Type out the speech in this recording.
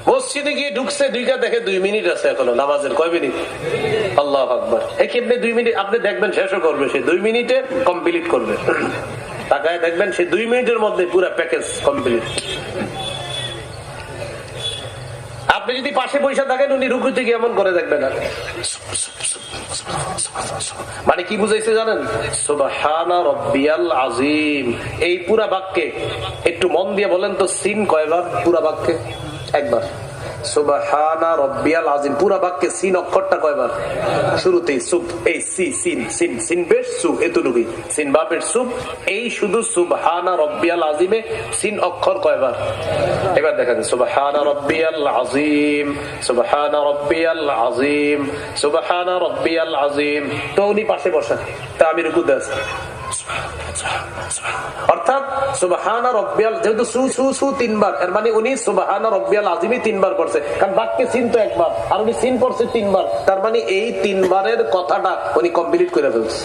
মসজিদে গিয়ে ঢুকছে, ঢুকে দেখে 2 মিনিট আছে এখনো নামাজের। কয় মিনিট? আল্লাহু আকবার। একেবারে 2 মিনিট আপনি দেখবেন শেষও করবে, সে 2 মিনিটে কমপ্লিট করবে। তাকায় দেখবেন সে 2 মিনিটের মধ্যে পুরো প্যাকেজ কমপ্লিট। আপনি যদি পাশে পয়সা থাকেন, উনি রুকুতে গিয়ে এমন করে দেখবেন। মানে কি বুঝাইছে জানেন? সুবহানা রাব্বিয়াল আযীম। এই পুরা বাক্যে একটু মন দিয়ে বলেন তো, সিন কয়বার পুরা বাক্যে? একবার। সুবহানা রাব্বিয়াল আযীম পুরা বাক্যে সিন অক্ষরটা কয়বার? শুরুতেই সুব, এই সি সিন, সিন সিন বেশ সু, এতটুকুই সিন বাপের সুব। এই শুধু সুবহানা রাব্বিয়াল আযীমে সিন অক্ষর কয়বার? এবার দেখেন, সুবহানা রাব্বিয়াল আযীম, সুবহানা রাব্বিয়াল আযীম, সুবহানা রাব্বিয়াল আযীম। তো উনি পাশে বসেন, তা আমি রুকুতে আছি। অর্থাৎ সুবহানা রাব্বিয়াল, যেহেতু সু সু সু 3 বার, এর মানে উনি সুবহানা রাব্বিয়াল আযীমই 3 বার পড়ছে, কারণ বাক্যে সিন তো একবার, আর উনি সিন পড়ছে 3 বার। তার মানে এই 3 বারের কথাটা উনি কমপ্লিট করে ফেলছে।